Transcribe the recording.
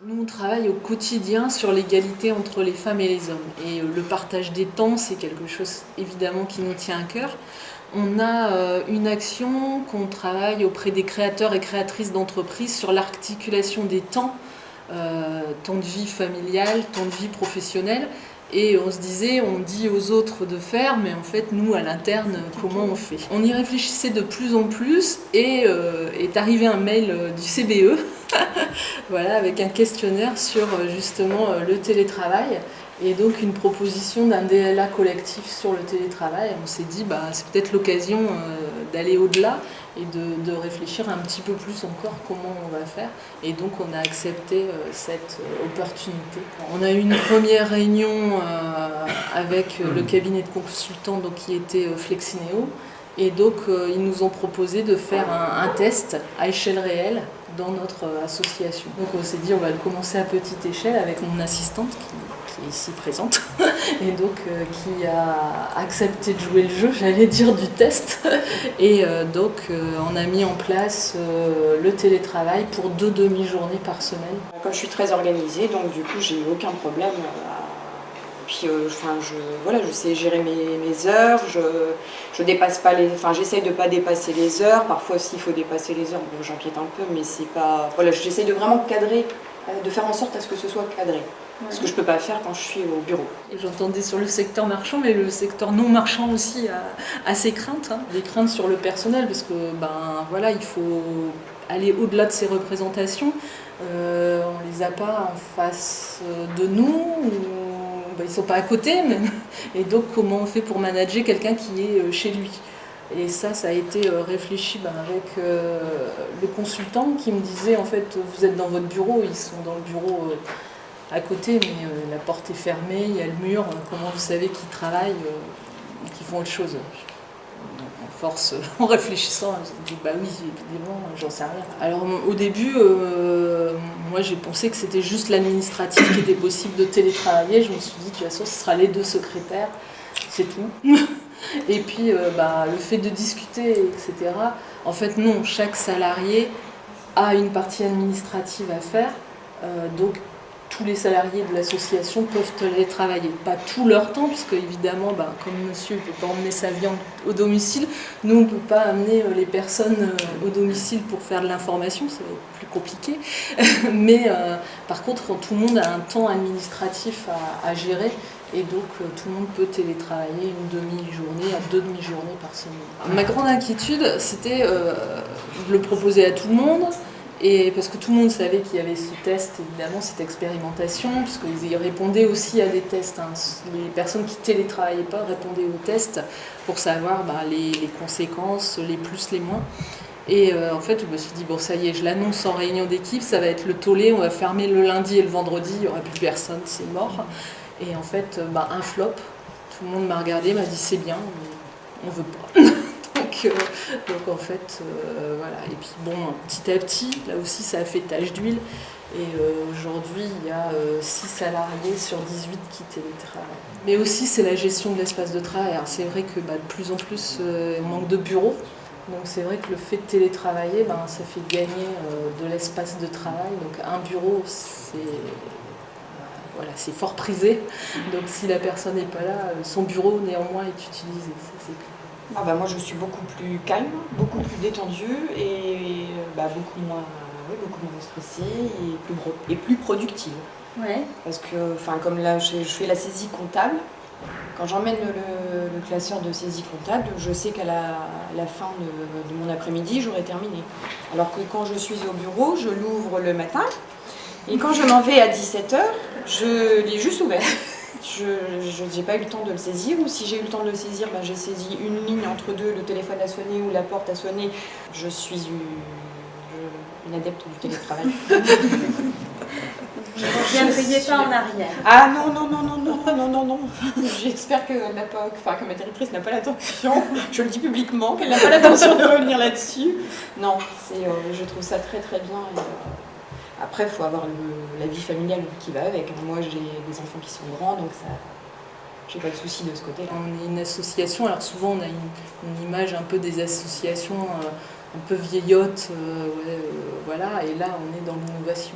Nous, on travaille au quotidien sur l'égalité entre les femmes et les hommes. Et le partage des temps, c'est quelque chose évidemment qui nous tient à cœur. On a une action qu'on travaille auprès des créateurs et créatrices d'entreprises sur l'articulation des temps, temps de vie familial, temps de vie professionnel. Et on se disait, on dit aux autres de faire, mais en fait, nous, à l'interne, comment on fait? On y réfléchissait de plus en plus et est arrivé un mail du CBE, voilà, avec un questionnaire sur justement le télétravail et donc une proposition d'un DLA collectif sur le télétravail. On s'est dit, c'est peut-être l'occasion d'aller au-delà et de réfléchir un petit peu plus encore comment on va faire. Et donc on a accepté cette opportunité. On a eu une première réunion avec le cabinet de consultants donc, qui était Flexinéo. Et donc ils nous ont proposé de faire un test à échelle réelle dans notre association. Donc on s'est dit on va le commencer à petite échelle avec mon assistante qui est ici présente et donc qui a accepté de jouer le jeu, j'allais dire du test. Et donc on a mis en place le télétravail pour 2 demi-journées par semaine. Comme je suis très organisée, donc du coup j'ai eu aucun problème. Puis je sais gérer mes heures, je dépasse pas j'essaye de pas dépasser les heures. Parfois s'il faut dépasser les heures, bon, j'empiète un peu, mais c'est pas. Voilà, j'essaye de vraiment cadrer, de faire en sorte à ce que ce soit cadré. Ce que je peux pas faire quand je suis au bureau. J'entendais sur le secteur marchand, mais le secteur non marchand aussi a ses craintes, des craintes sur le personnel, parce que il faut aller au-delà de ces représentations. On les a pas en face de nous. Ils ne sont pas à côté, même. Et donc comment on fait pour manager quelqu'un qui est chez lui? Et ça a été réfléchi avec le consultant qui me disait, en fait, vous êtes dans votre bureau, ils sont dans le bureau à côté, mais la porte est fermée, il y a le mur, comment vous savez qu'ils travaillent et qu'ils font autre chose? Force, en réfléchissant, je me dis oui, évidemment, j'en sais rien. Alors au début, moi j'ai pensé que c'était juste l'administratif qui était possible de télétravailler. Je me suis dit, de toute façon, ce sera les 2 secrétaires, c'est tout. Et puis le fait de discuter, etc. En fait, non, chaque salarié a une partie administrative à faire, donc tous les salariés de l'association peuvent télétravailler. Pas tout leur temps, puisque évidemment, comme monsieur ne peut pas emmener sa viande au domicile, nous on ne peut pas amener les personnes au domicile pour faire de l'information, ça va être plus compliqué. Mais par contre, quand tout le monde a un temps administratif à gérer, et donc tout le monde peut télétravailler une demi-journée à 2 demi-journées par semaine. Ma grande inquiétude, c'était de le proposer à tout le monde. Et parce que tout le monde savait qu'il y avait ce test, évidemment, cette expérimentation, puisqu'ils y répondaient aussi à des tests. Les personnes qui ne télétravaillaient pas répondaient aux tests pour savoir les conséquences, les plus, les moins. Et en fait, je me suis dit, bon, ça y est, je l'annonce en réunion d'équipe, ça va être le tollé, on va fermer le lundi et le vendredi, il n'y aura plus personne, c'est mort. Et en fait, un flop, tout le monde m'a regardé, m'a dit, c'est bien, mais on ne veut pas. Donc en fait, voilà. Et puis petit à petit, là aussi ça a fait tache d'huile. Et aujourd'hui, il y a 6 salariés sur 18 qui télétravaillent. Mais aussi, c'est la gestion de l'espace de travail. Alors, c'est vrai que de plus en plus, on manque de bureaux. Donc c'est vrai que le fait de télétravailler, ça fait gagner de l'espace de travail. Donc un bureau, c'est fort prisé. Donc si la personne n'est pas là, son bureau néanmoins est utilisé. Ça, c'est clair. Moi je suis beaucoup plus calme, beaucoup plus détendue et beaucoup moins stressée et plus productive. Ouais. Parce que comme là je fais la saisie comptable, quand j'emmène le classeur de saisie comptable, je sais qu'à la fin de mon après-midi j'aurai terminé. Alors que quand je suis au bureau, je l'ouvre le matin et quand je m'en vais à 17h, je l'ai juste ouvert. Je n'ai pas eu le temps de le saisir, ou si j'ai eu le temps de le saisir, j'ai saisi une ligne entre deux, le téléphone a sonné ou la porte a sonné. Je suis une adepte du télétravail. Vous ne reviendriez pas en arrière. Ah non. J'espère que ma directrice n'a pas l'intention, je le dis publiquement, qu'elle n'a pas l'intention de revenir là-dessus. Non, je trouve ça très très bien. Après, il faut avoir la vie familiale qui va avec. Moi, j'ai des enfants qui sont grands, donc ça, j'ai pas de souci de ce côté-là. On est une association, alors souvent on a une image un peu des associations un peu vieillottes, voilà, et là on est dans l'innovation.